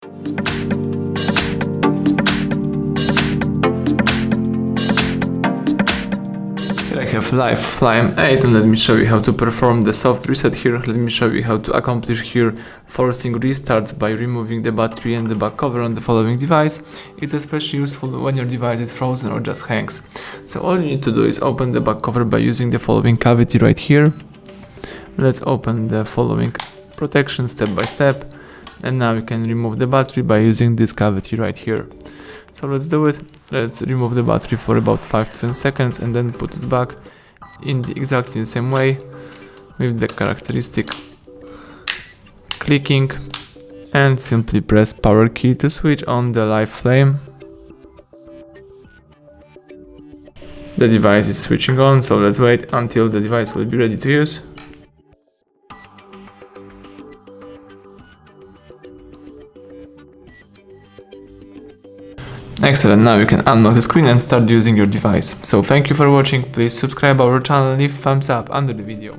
Here I have LYF Flame 8, and let me show you how to perform the soft reset here. Let me show you how to accomplish here forcing restart by removing the battery and the back cover on the following device. It's especially useful when your device is frozen or just hangs. So all you need to do is open the back cover by using the following cavity right here. Let's open the following protection step by step, and now we can remove the battery by using this cavity right here. So let's do it. Let's remove the battery for about 5 to 10 seconds and then put it back in exactly the same way with the characteristic clicking, and simply press power key to switch on the LYF Flame. The device is switching on, so let's wait until the device will be ready to use. Excellent, now you can unlock the screen and start using your device. So thank you for watching, please subscribe our channel and leave thumbs up under the video.